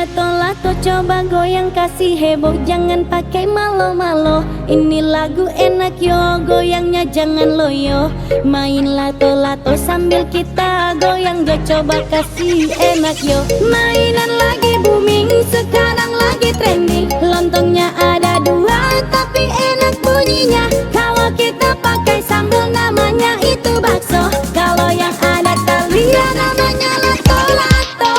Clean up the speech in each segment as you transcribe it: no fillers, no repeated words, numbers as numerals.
lato-lato coba goyang kasih heboh, jangan pakai malo-malo. Ini lagu enak yo, goyangnya jangan loyo. Main lato-lato sambil kita goyang yo, coba kasih enak yo. Mainan lagi booming, sekarang lagi trending. Lontongnya ada dua tapi enak bunyinya. Kalau kita pakai sambal namanya itu bakso. Kalau yang ada talia namanya lato-lato.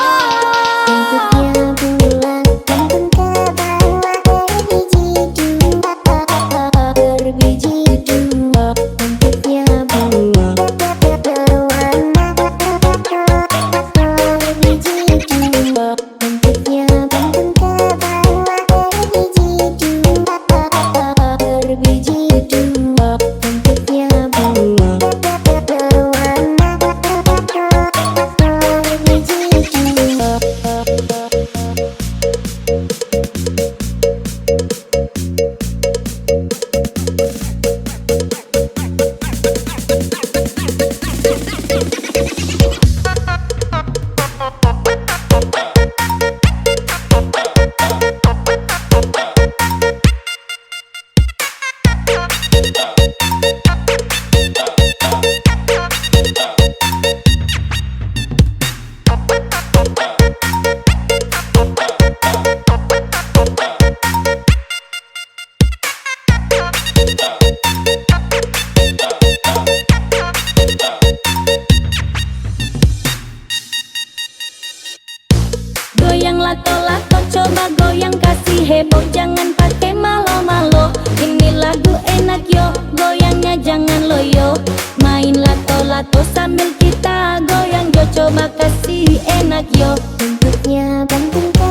Goyang lato-lato coba goyang kasih heboh, jangan pakai malo-malo. Ini lagu enak yo, goyangnya jangan loyo. Main lato-lato sambil kita goyang yo, coba kasih enak yo. Bentuknya banting ke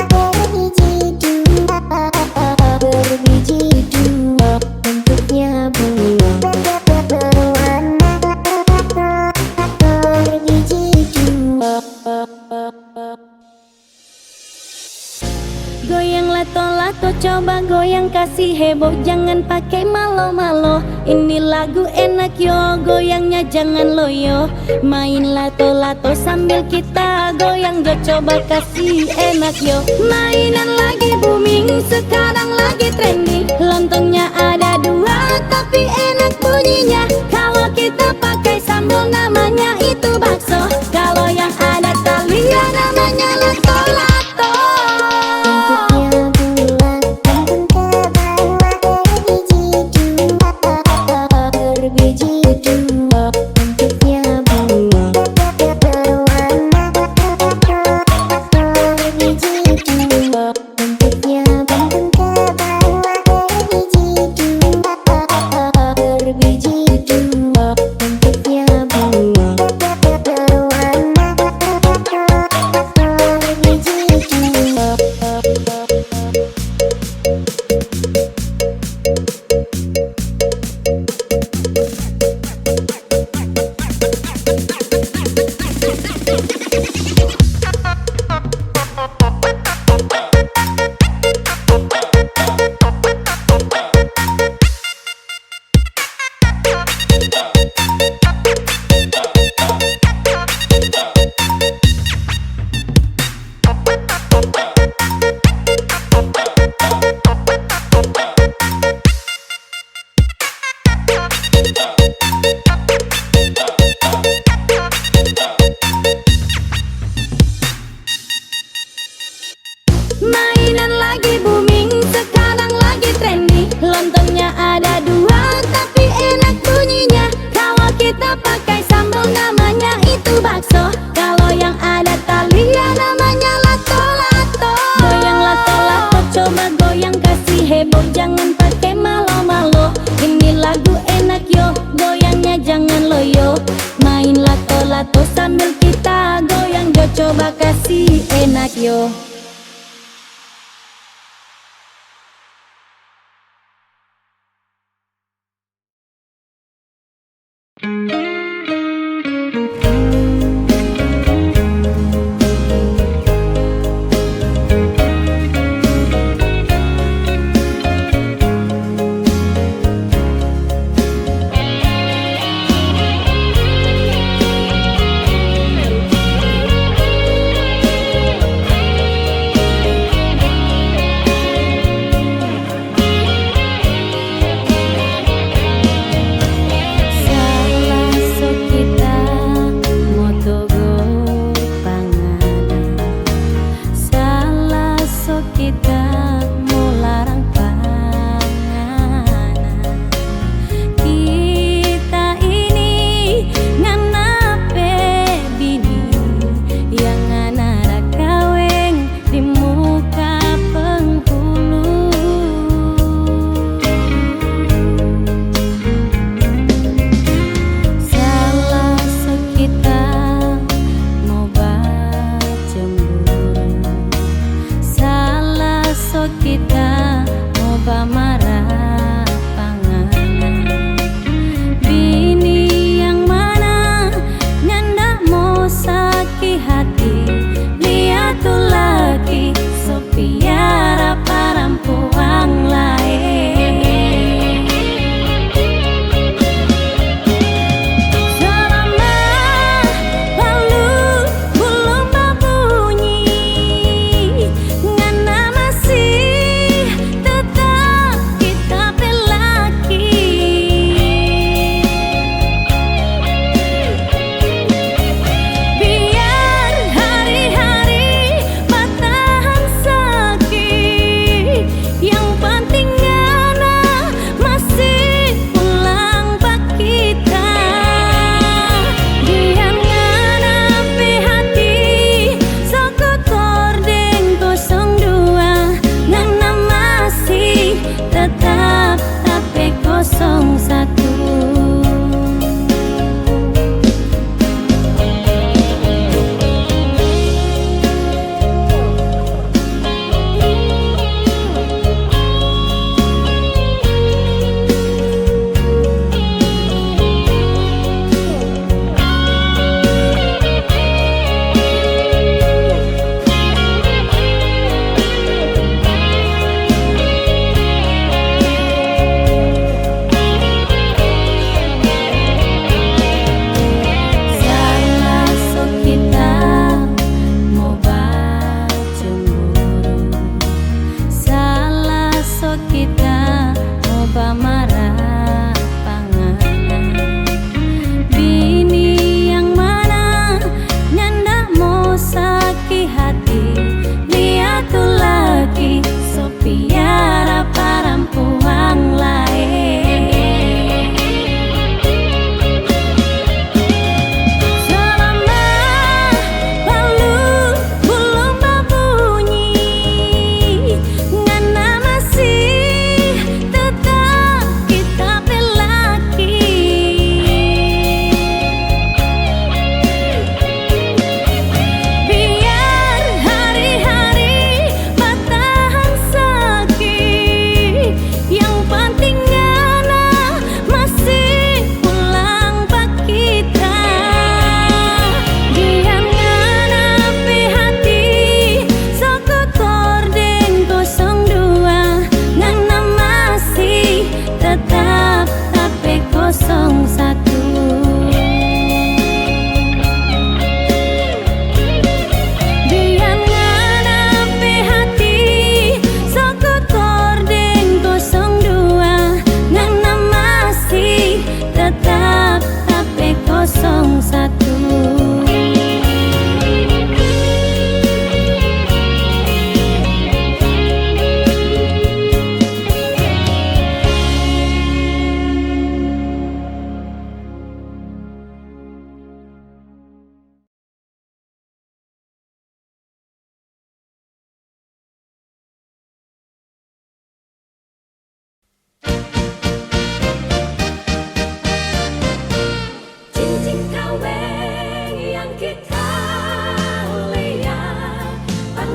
bawah berbiji dua, berbiji dua. Bentuknya bunga berwarna berbiji dua. Goyang lato-lato coba goyang kasih heboh, jangan pakai malo-malo. Ini lagu enak yo, goyangnya jangan loyo. Main lato-lato sambil kita goyang yo, coba kasih enak yo. Mainan lagi booming, sekarang lagi trending. Lontongnya ada dua tapi enak bunyinya. Kalau kita pakai sambal namanya itu bakso. Kalau yang ada talia namanya lato-lato. Mainan lagi booming, sekarang lagi trending. Lontongnya ada dua tapi enak bunyinya. Kalau kita pakai sambal namanya itu bakso. Kalau yang ada talia namanya lato-lato. Goyang lato-lato coba goyang kasih heboh, jangan pakai malo-malo. Ini lagu enak yo, goyangnya jangan loyo. Main lato-lato sambil kita goyang yo, coba kasih enak yo.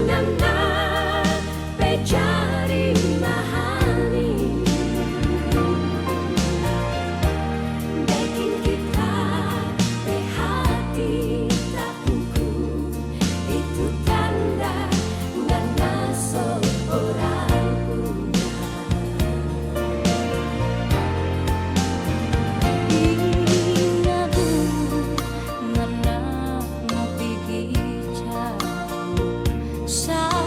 nana pe cari mahani bikin kita pe hati tak ukur itu tanda nana seorang punya ingat nana ngopi gica sa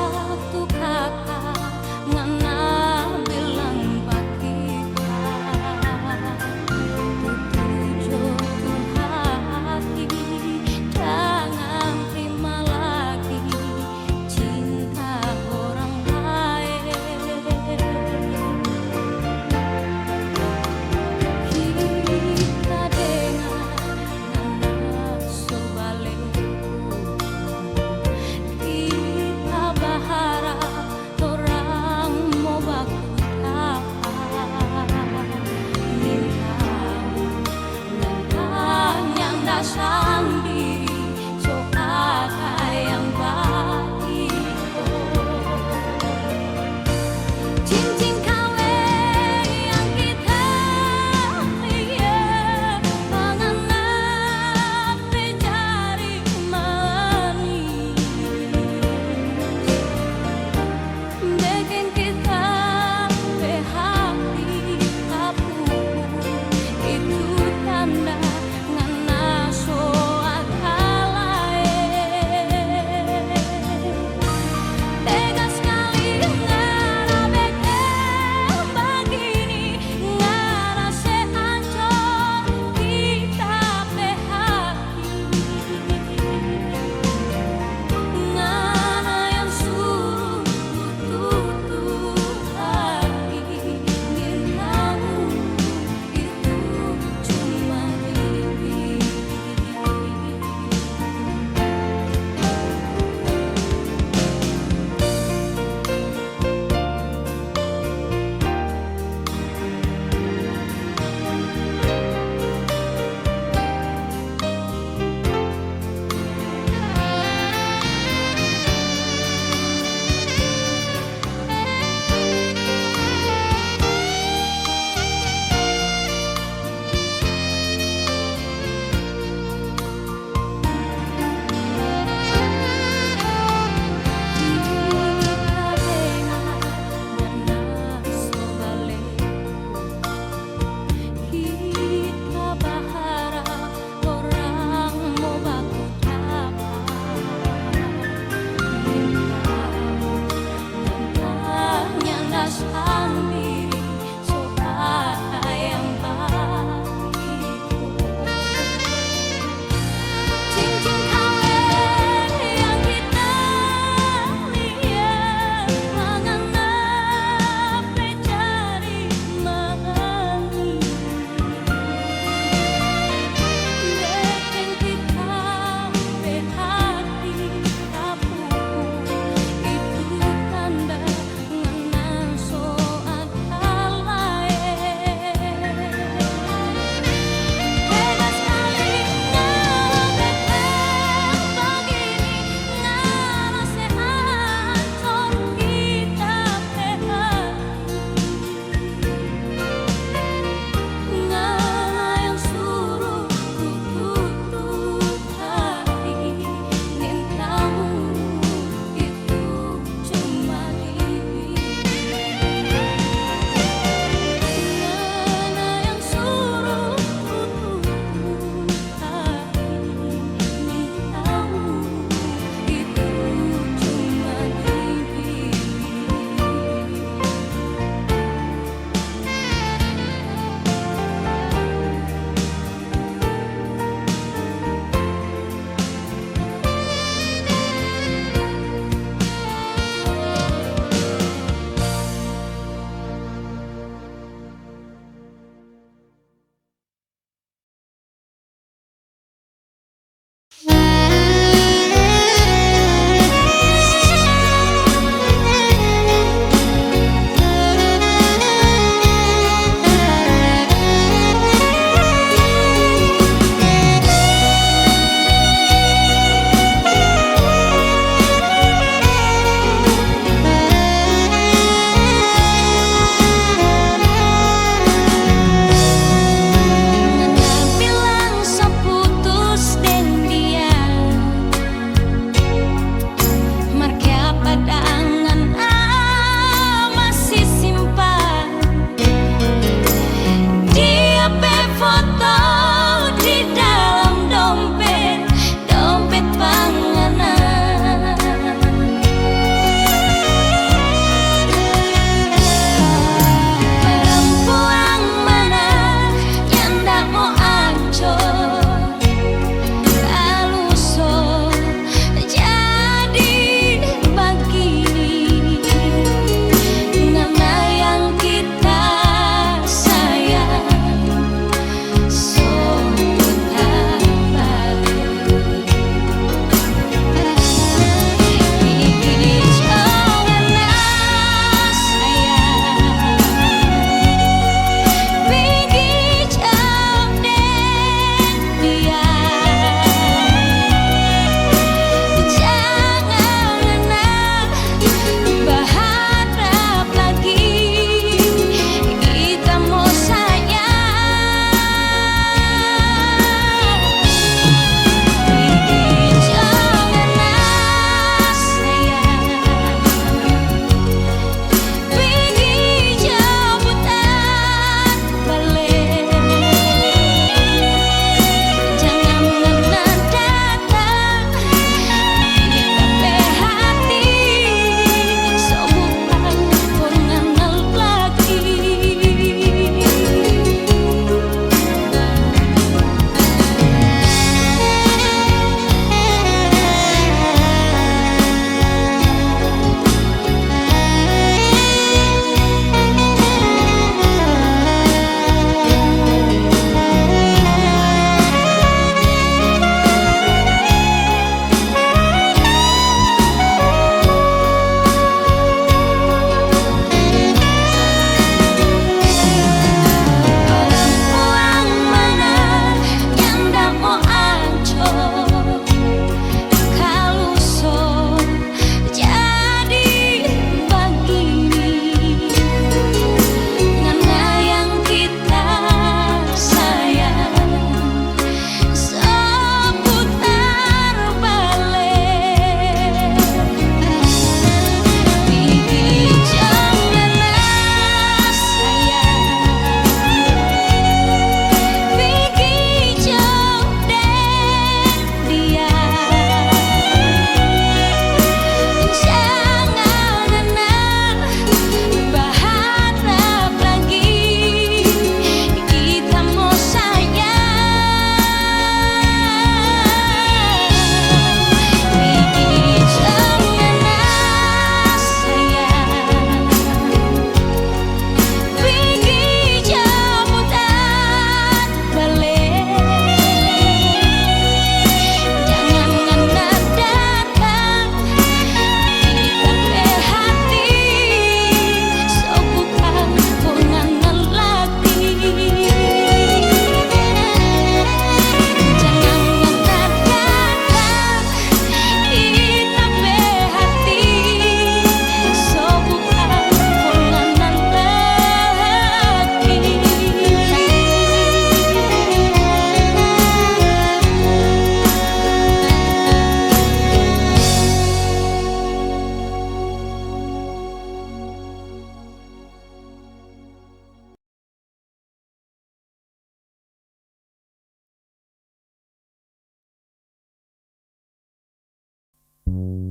Dunia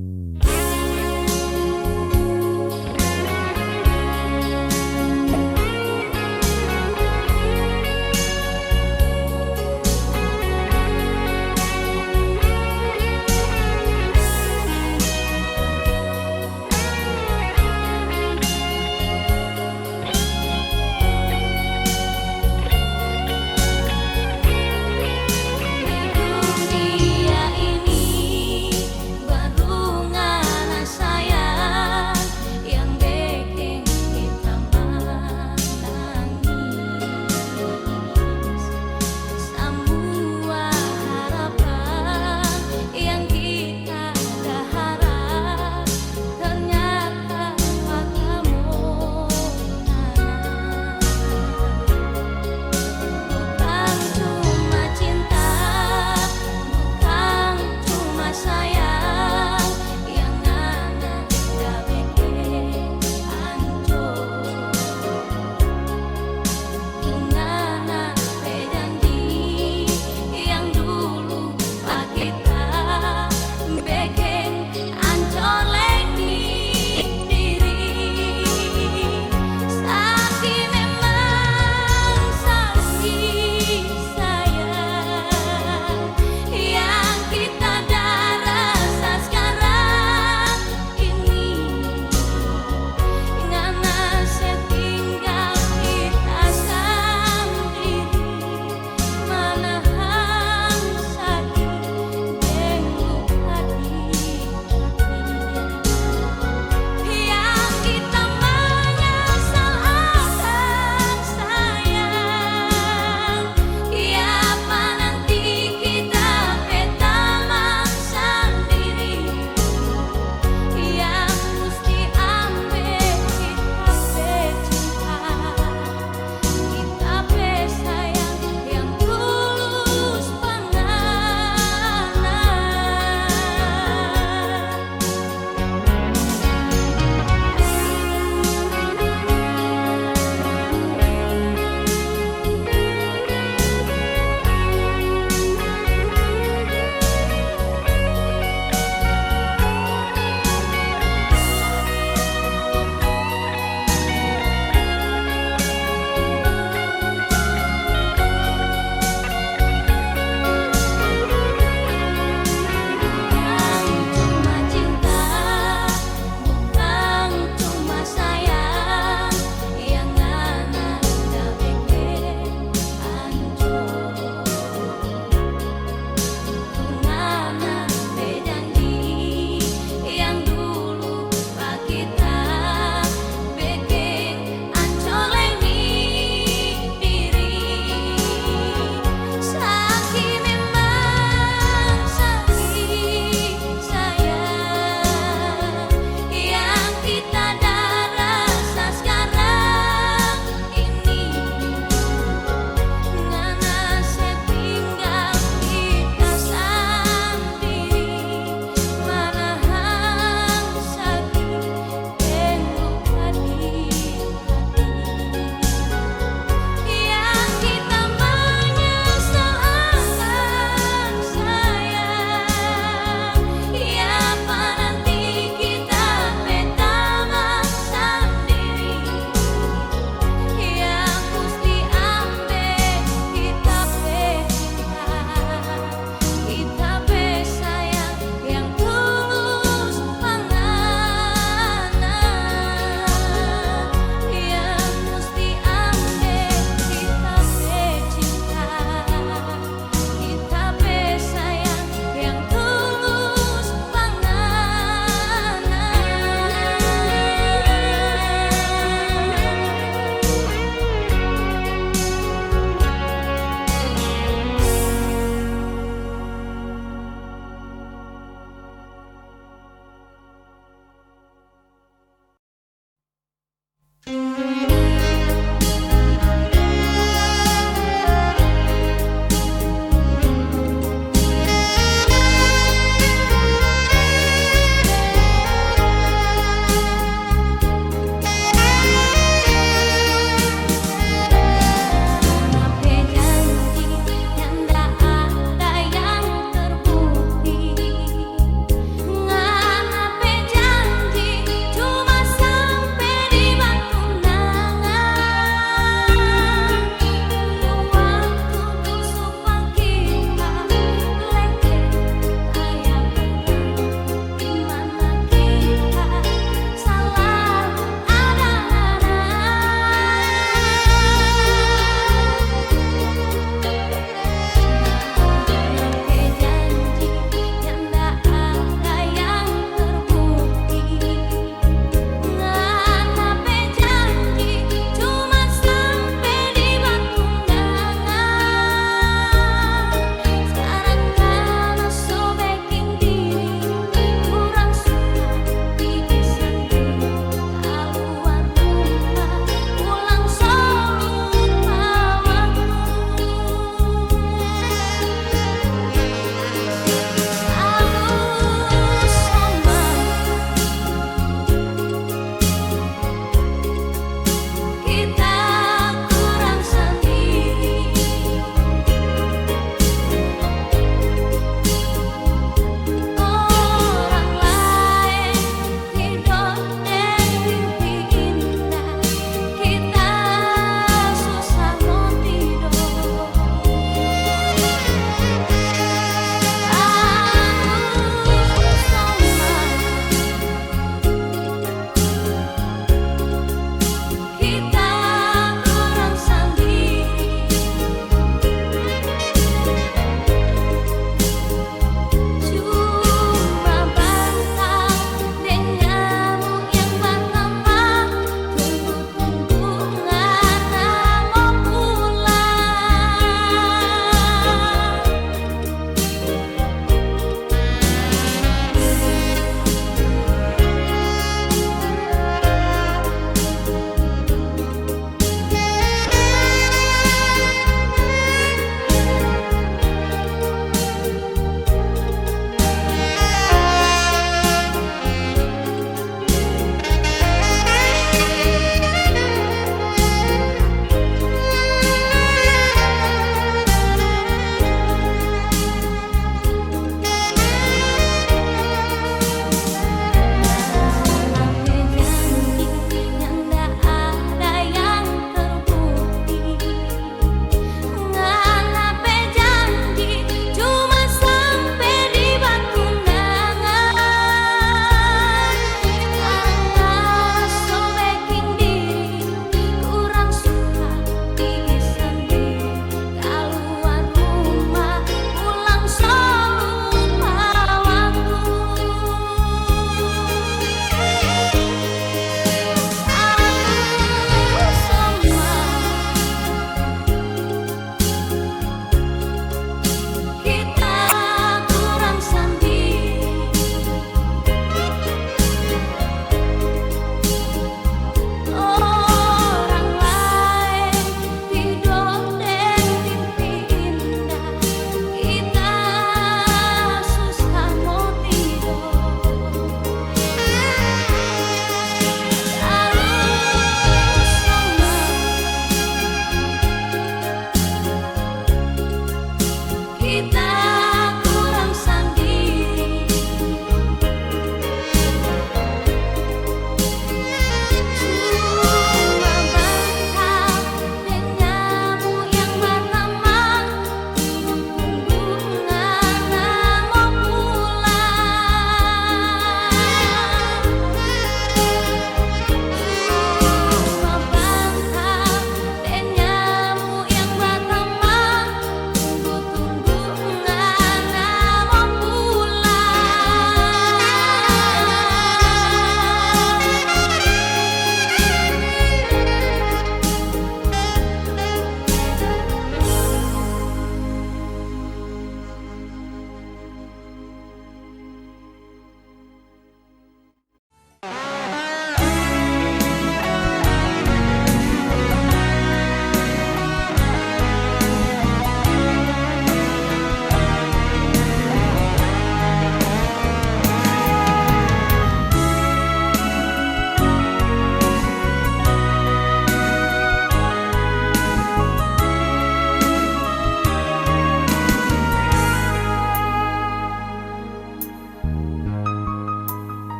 ini baru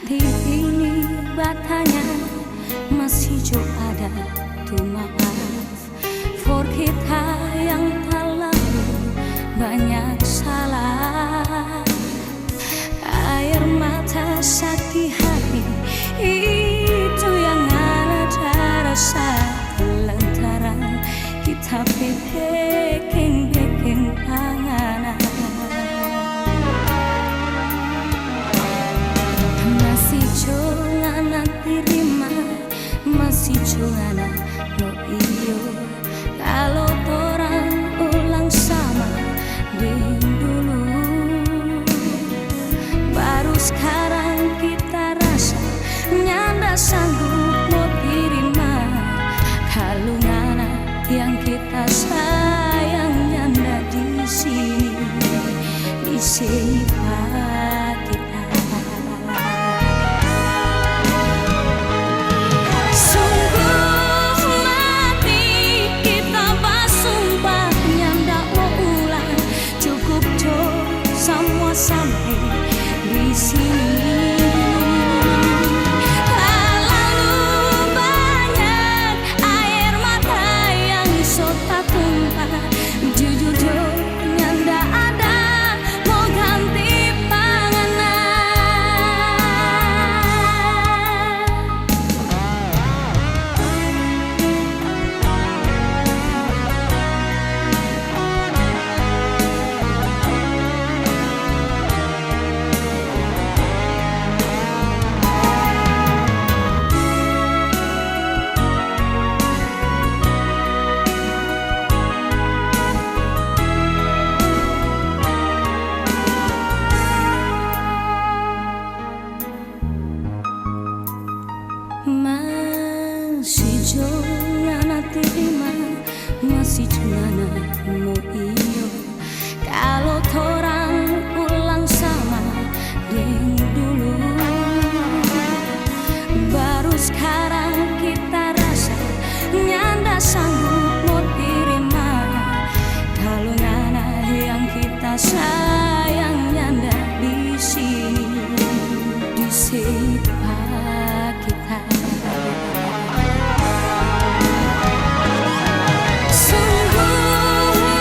hati ini batanya masih jauh ada tuh maaf for kita yang terlalu banyak salah. Air mata sakit hati itu yang ada rasa lantaran kita peking panganan. Masih jangan terima, masih jangan mau iyo. Kalau orang ulang sama dulu, baru sekarang kita rasa nyanda sanggup mau terima. Kalau ngana yang kita sayang nyanda di sini, di sini kita. Sampai di sini terlalu banyak air mata yang sota tumpah. Jujur nyanda ada mau ganti masih jangan terima, masih jangan mau iyo. Kalau orang ulang sama yang dulu, baru sekarang kita rasa nyanda sanggup mau terima. Kalau ngana yang kita sayang nyanda di sini, di sini kita. Sungguh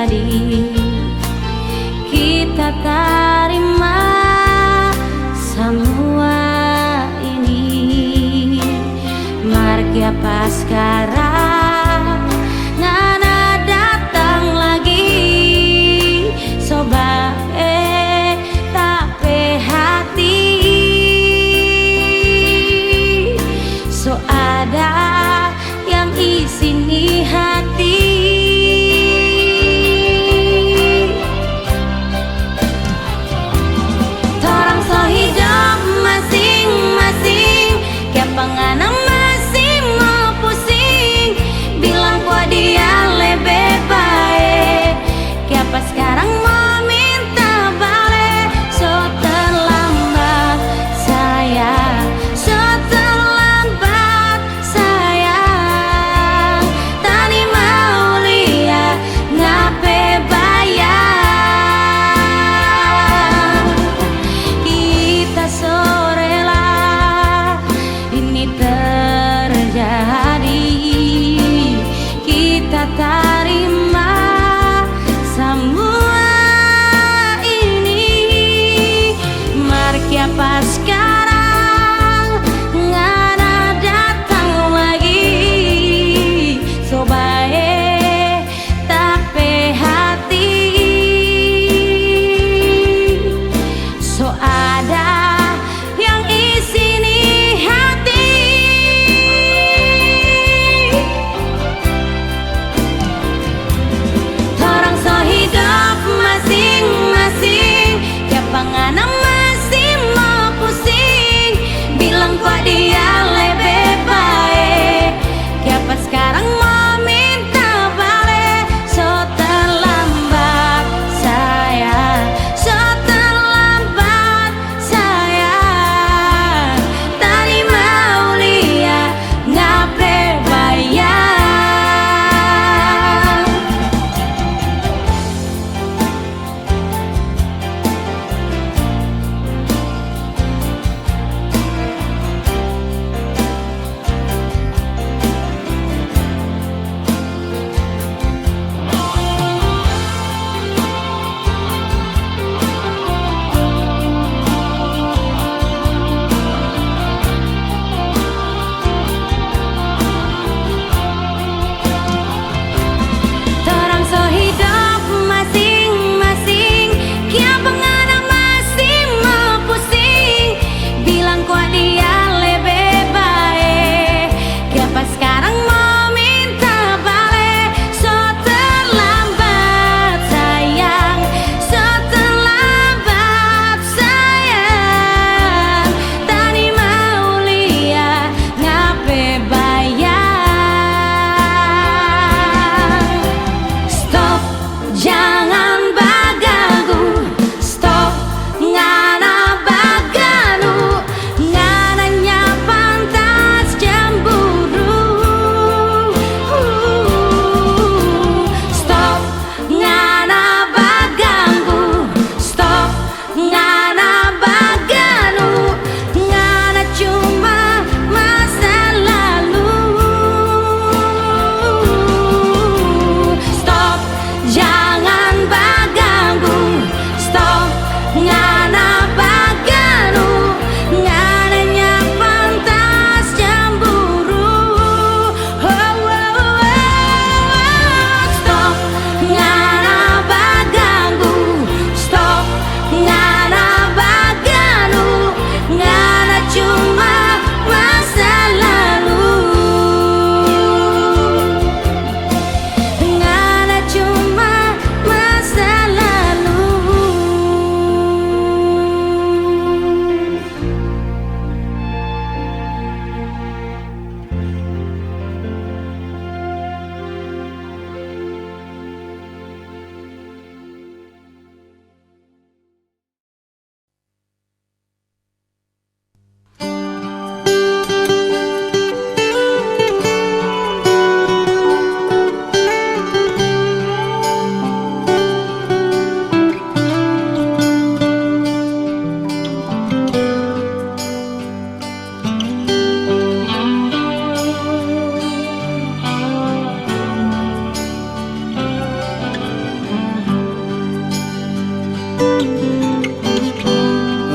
jadi. Kita terima semua ini. Margi apa sekarang ngana datang lagi. Soba tapi hati so ada yang isini hati. Torang so hidup masing-masing, kayak penganam masih mau pusing.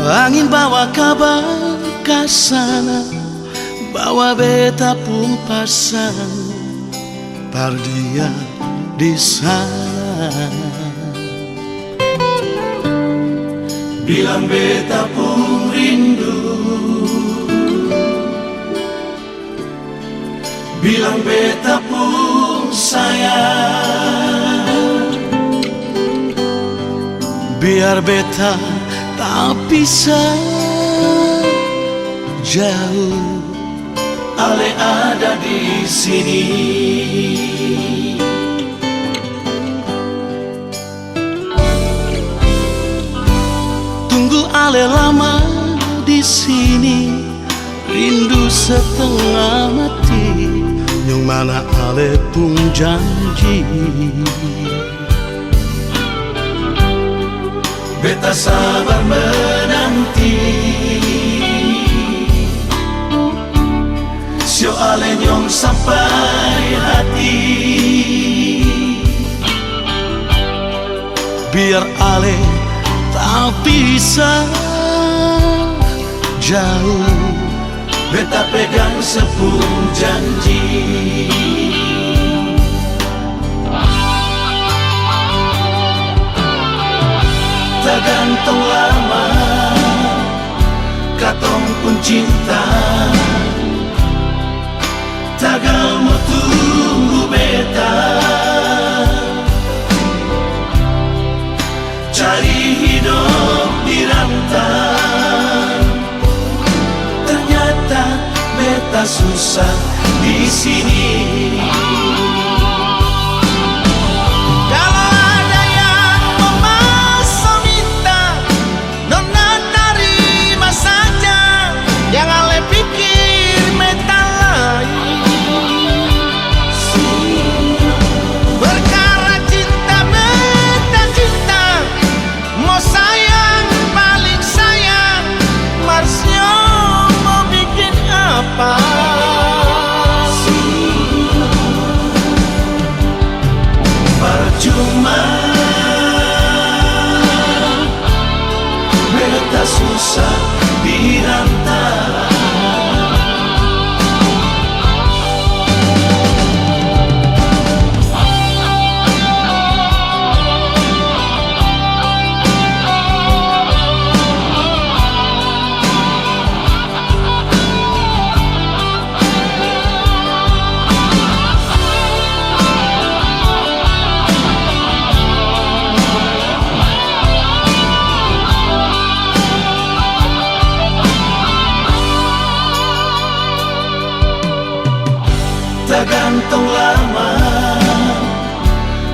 Angin bawa kabar ke sana, bawa beta pun pasang pardia di sana. Bilang beta pun rindu, bilang beta pun sayang. Biar beta tak bisa jauh, ale ada di sini. Tunggu ale lama di sini, rindu setengah mati, yang mana ale pun janji. Beta sabar menanti, sio ale nyong sampai hati. Biar ale tak bisa jauh, beta pegang sepung janji. Tak gantung lama, katong pun cinta. Tagal mau tunggu beta, cari hidup di rantau. Ternyata beta susah di sini. Percuma beta susah dirantau. Tak gantung lama,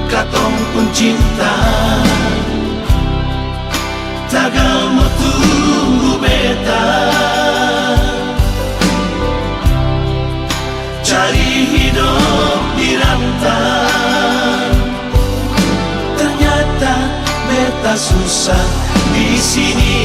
katong pun cinta. Tagal mau tunggu beta, cari hidup di rantau. Ternyata beta susah di sini.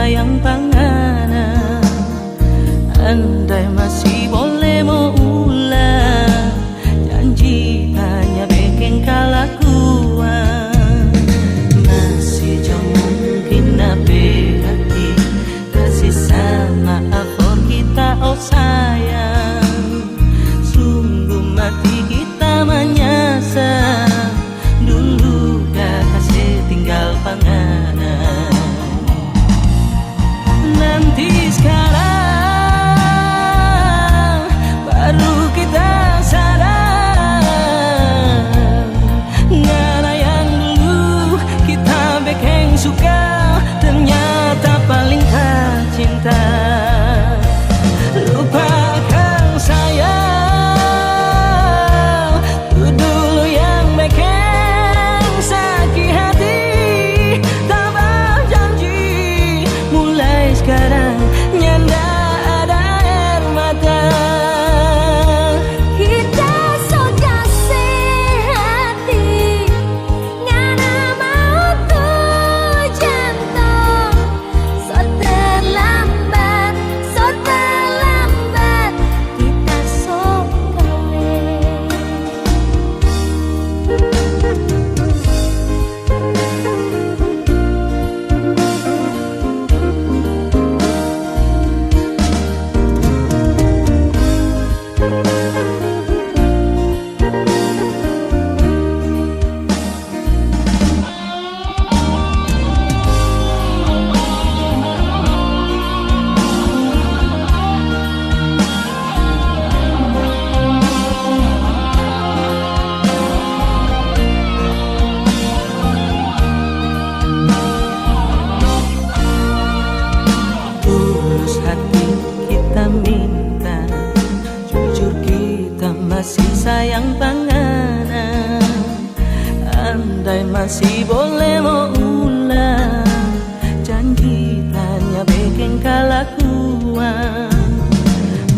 sayang panganan. Andai masih boleh mau ulang, janji hanya bikin kalakuan. Masih jauh mungkin nabe hati, kasih sama for kita oh sayang. Sungguh mati kita menyasar, dulu dah kasih tinggal panganan. Nanti sekarang baru kita sadar, ngana yang dulu kita bikin suka, ternyata paling tak cinta. Lupakan sayang, itu dulu yang bikin sakit hati. Tabah janji, mulai sekarang nyanda ada air mata. Kita so kasih hati, ngana mau tuh jantung. So terlambat, kita so kawin. Tulus hati kita minta, jujur kita masih sayang panganan. Andai masih boleh mau ulang, janji hanya bikin kalakuan.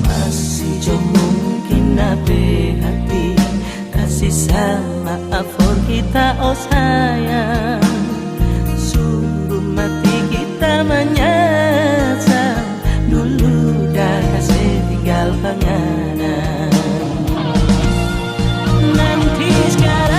Masih jauh mungkin nabe hati, kasih sama for kita oh sayang. Sungguh mati kita menyesal, dulu dah kasih tinggal panganan. Nanti sekarang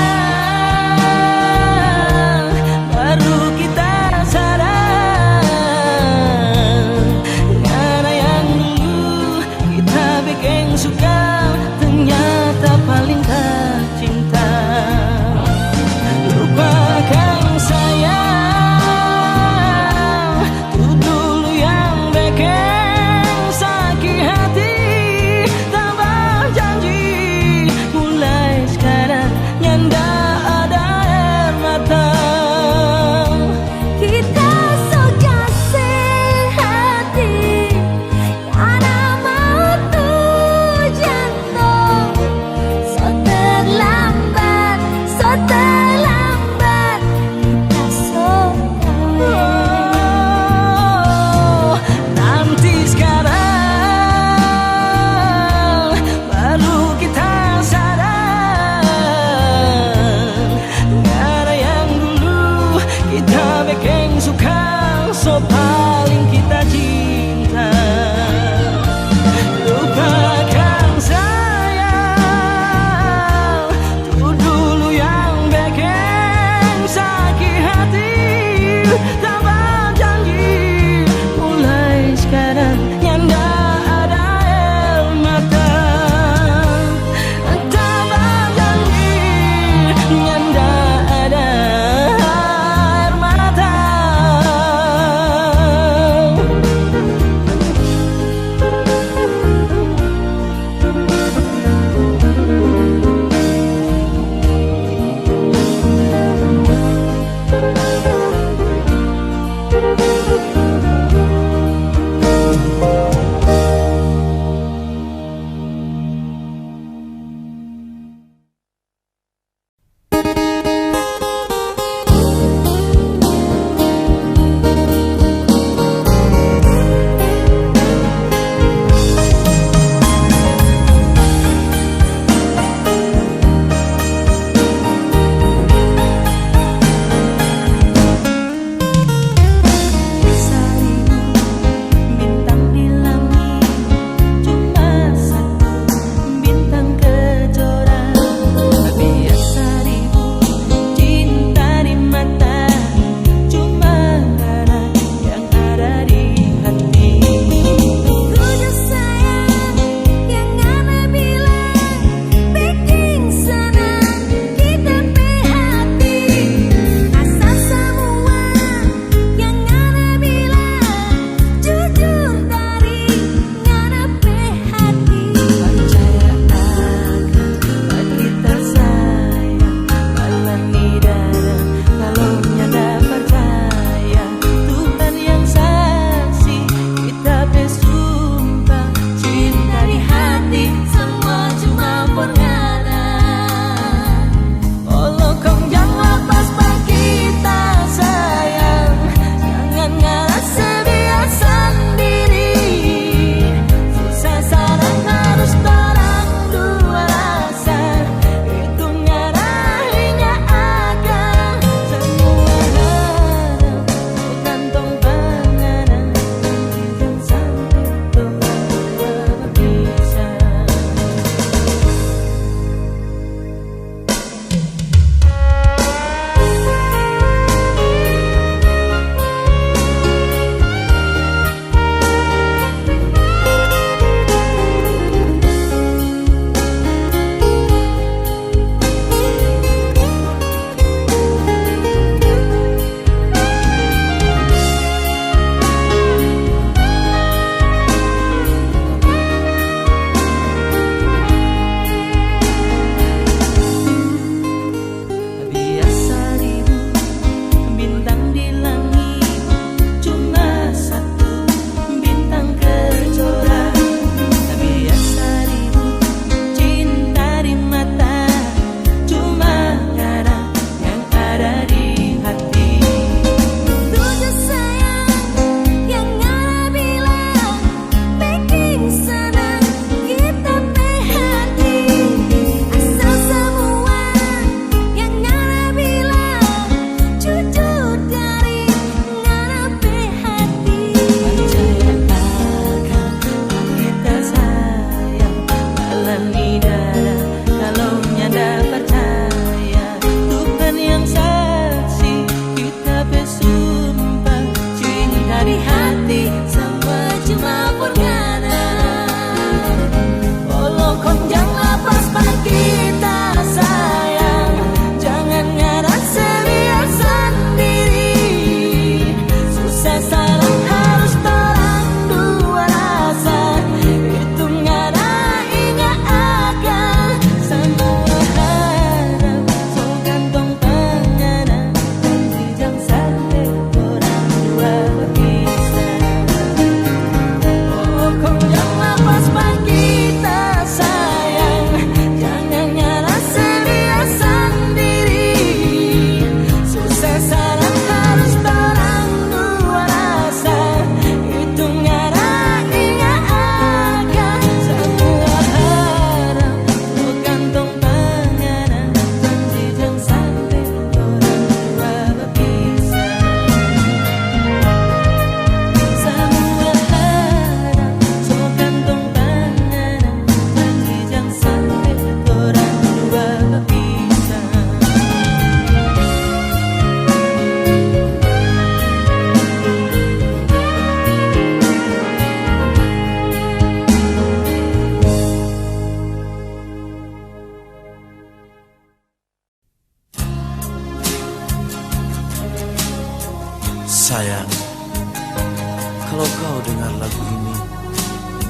Kalau kau dengar lagu ini,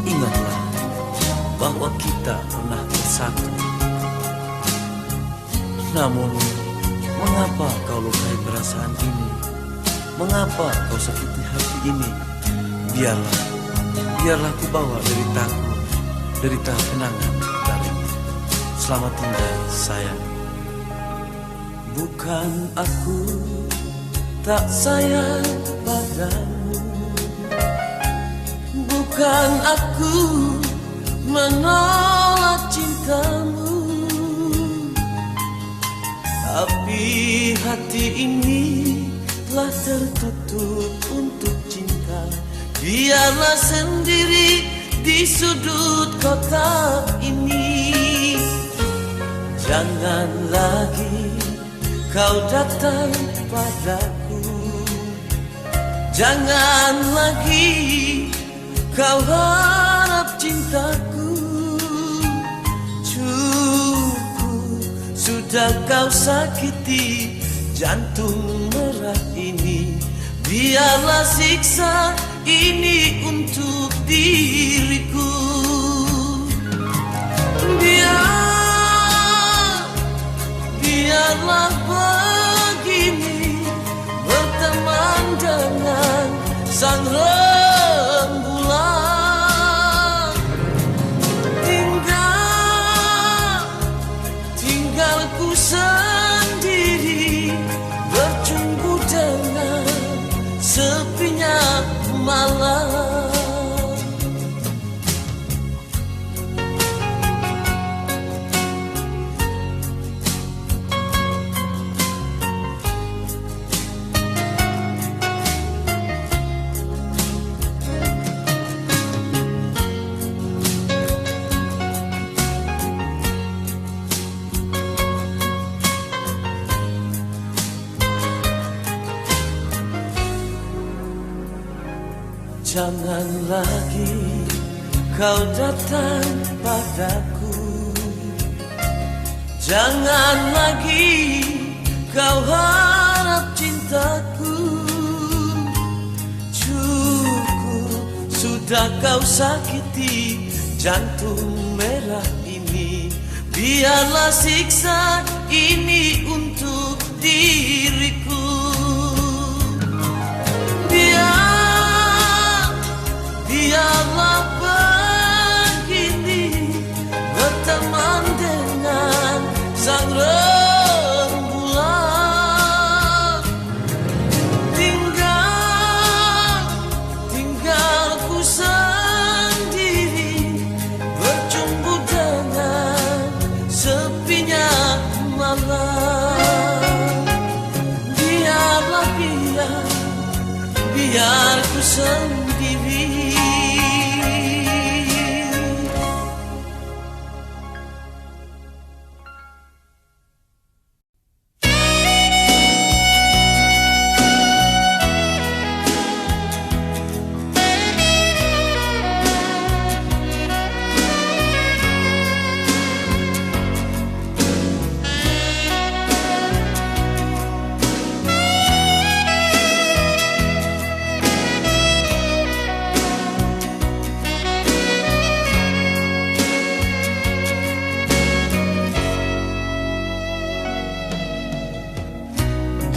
ingatlah bahwa kita pernah bersatu. Namun, mengapa kau lukai perasaan ini? Mengapa kau sakiti hati ini? Biarlah ku bawa deritaku, derita kenangan darimu. Selamat tinggal sayang. Bukan aku tak sayang padamu, bukan aku menolak cintamu, tapi hati ini telah tertutup untuk cinta. Biarlah sendiri di sudut kota ini. Jangan lagi kau datang padaku, jangan lagi kau harap cintaku. Cukup sudah kau sakiti jantung merah ini. Biarlah siksa ini untuk diriku. Biarlah begini berteman dengan sang rembulan. Tinggal ku sendiri bercumbu dengan sepinya malam. Jangan lagi kau datang padaku, jangan lagi kau harap cintaku. Cukup sudah kau sakiti jantung merah ini. Biarlah siksa ini untuk diriku. Biarlah begini berteman dengan sang rembulan. Tinggal ku sendiri bercumbu dengan sepinya malam. Biar ku sendiri.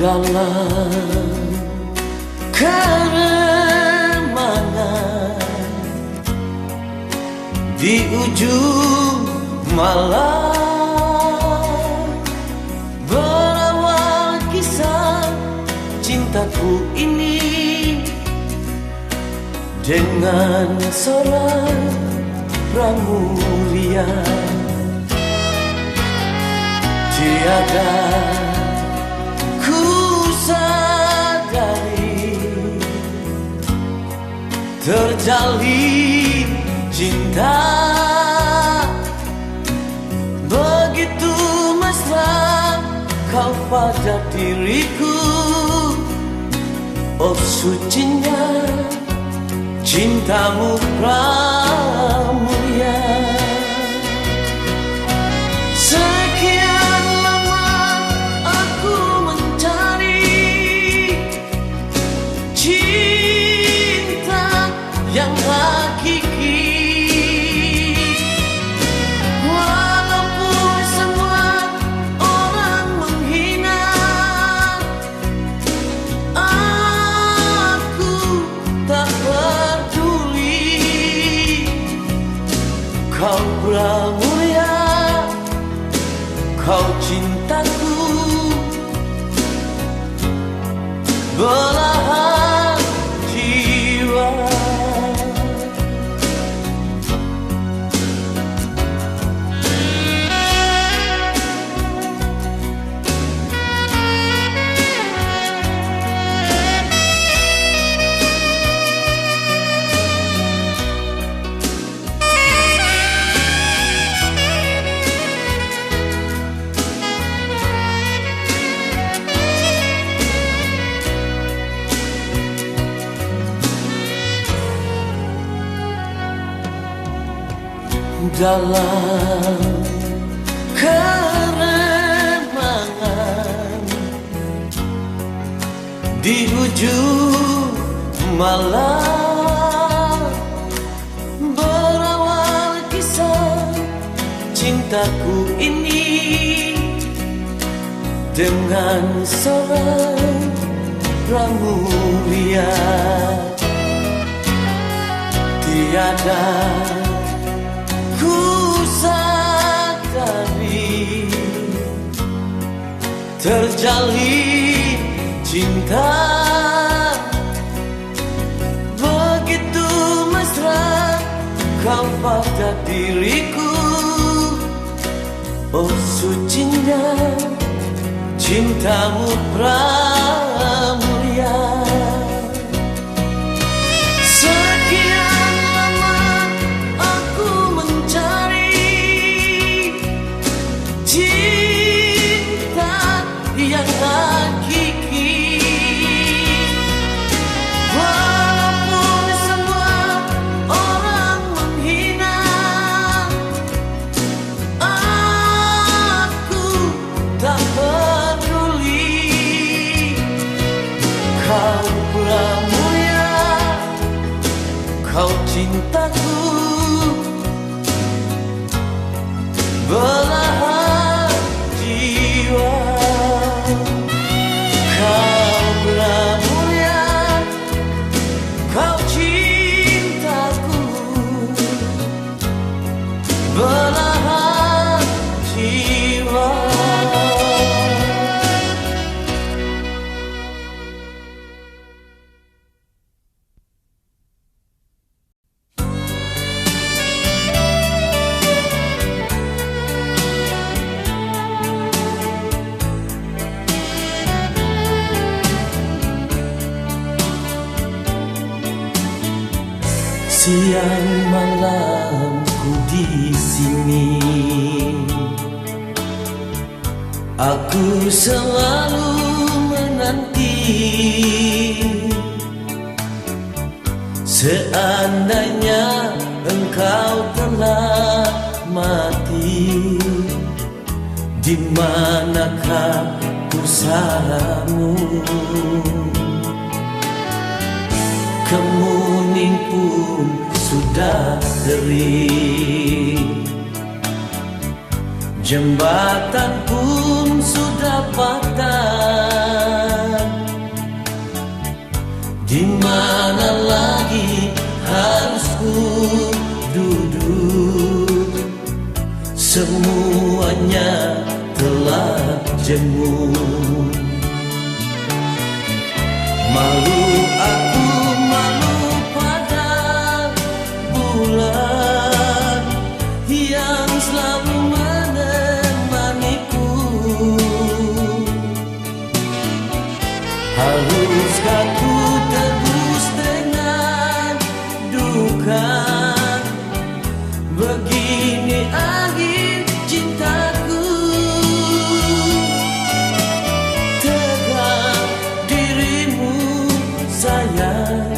Dalam keremangan di ujung malam, berawal kisah cintaku ini dengan seorang pramuria. Tiada sadari terjalin cinta begitu mesra kau pada diriku. Oh sucinya cintamu pramulia. Sekian lama aku mencari cinta yang hakiki. Walaupun semua orang menghina, aku tak peduli. Kau pramulia, kau cintaku, belahan jiwa. Dalam keremangan di ujung malam, berawal kisah cintaku ini dengan seorang pramulia. Tiada ku sadari terjalin cinta begitu mesra kau pada diriku. Oh sucinya cintamu pramulia. Kau cintaku, belahan jiwa. Kau pramulia, kau cintaku, belahan jiwa. Siang malamku di sini, aku selalu menanti. Seandainya engkau telah mati, di manakah pusaramu? Kemuning pun sudah kering, jembatan pun sudah patah. Di mana lagi harus ku duduk? Semuanya telah jemu. Malu aku, malu pada bulan yang selalu menemaniku. Haruskah ku tebus dengan duka? Begini akhir cintaku. Tegak dirimu sayang,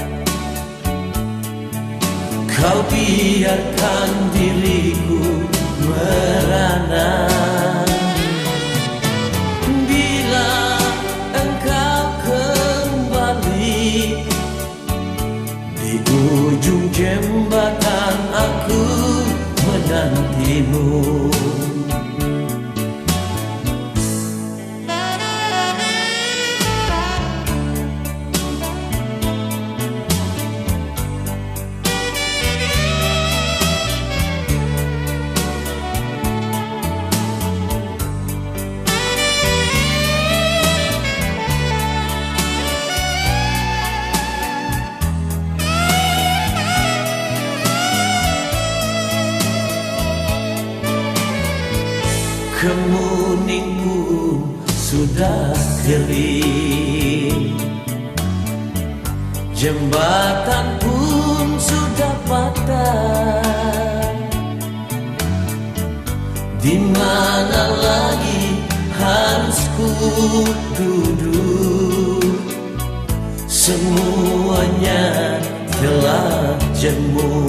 kau biarkan diriku merana. Bila engkau kembali di ujung ujung jembatan aku menantimu. Kemuning pun sudah kering, jembatan pun sudah patah. Di mana lagi harus ku duduk? Semuanya telah jemu.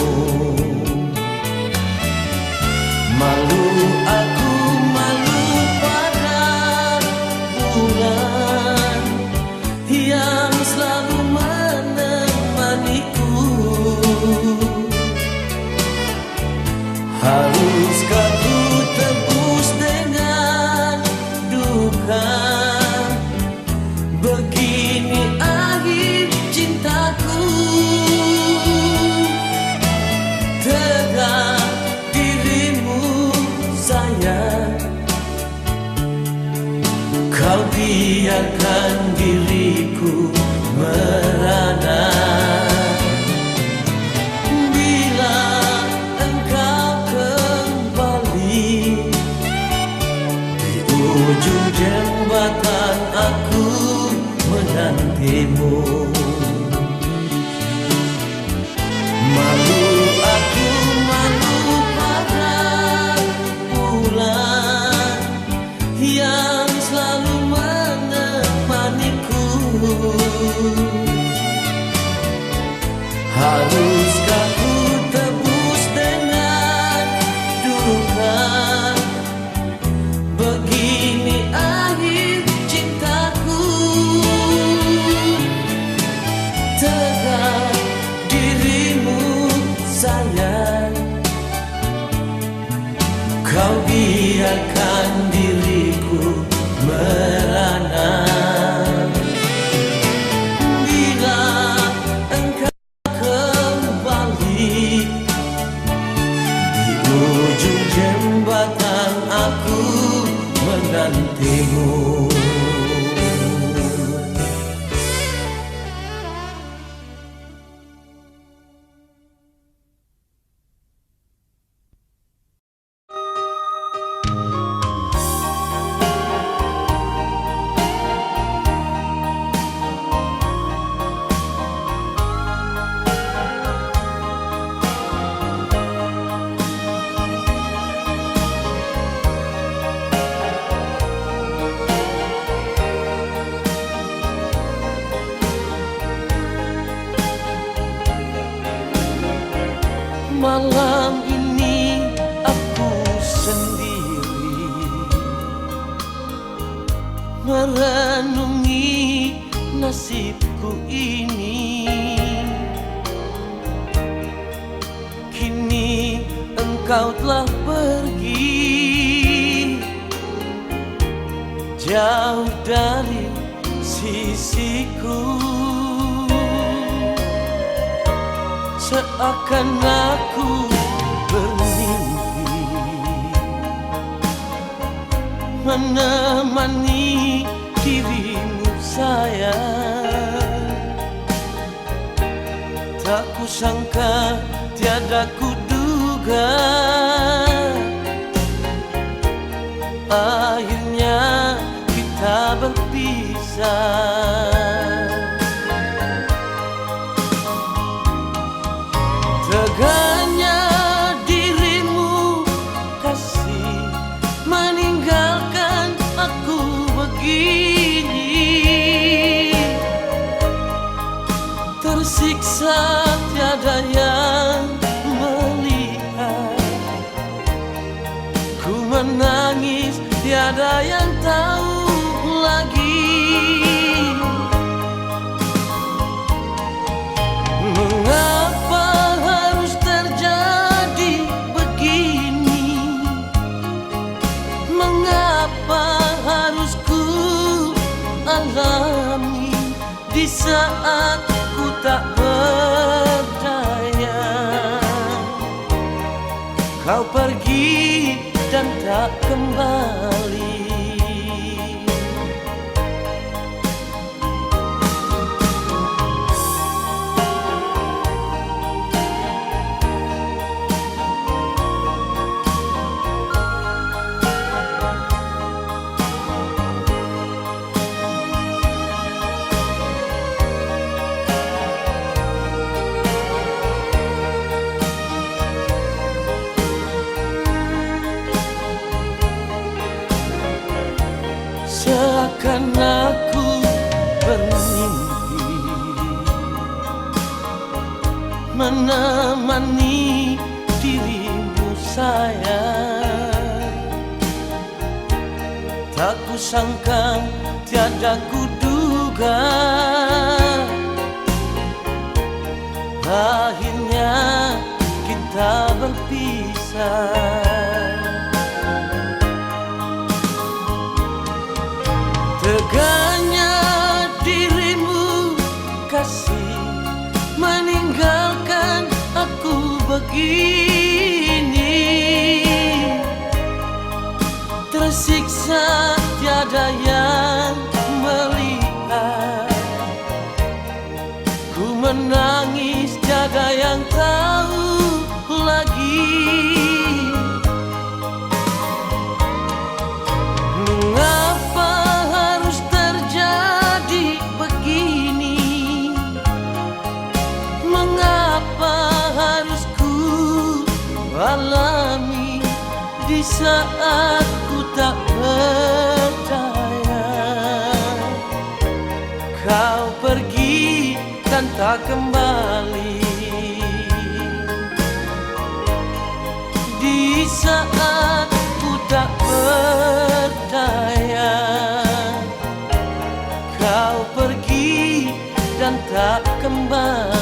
Malu aku, malu pada bulan yang selalu menemaniku. Haruskah ku tebus dengan duka? Begini akhir cintaku. Tegak dirimu sayang, kau biarkan diriku merana. Bila engkau kembali, di ujung jembatan aku menantimu. Malu aku, malu pada bulan yang selalu menemaniku. Haruskah ku tebus dengan duka? Begini akhir cintaku. Tegak dirimu sayang, kau biarkan diriku merana. Bila engkau kembali, di ujung jembatan aku menantimu. Malam ini aku sendiri merenungi nasibku ini. Kini engkau telah pergi jauh dari sisiku. Seakan aku bermimpi menemani dirimu sayang. Tak kusangka, tiada kuduga, akhirnya kita berpisah. Tegaknya dirimu kasih meninggalkan aku begini. Tersiksa tiada yang melihat, ku menangis tiada yang tahu lagi. Mengapa Kau pergi dan tak kembali. Seakan aku bermimpi menemani dirimu sayang. Tak kusangka, tiada kuduga, akhirnya kita berpisah. Teganya dirimu kasih meninggalkan aku begini, tersiksa tiada yang melihat. Ku menangis tiada yang tahu lagi. Alami di saat ku tak berdaya. Kau pergi dan tak kembali. Di saat ku tak berdaya, kau pergi dan tak kembali.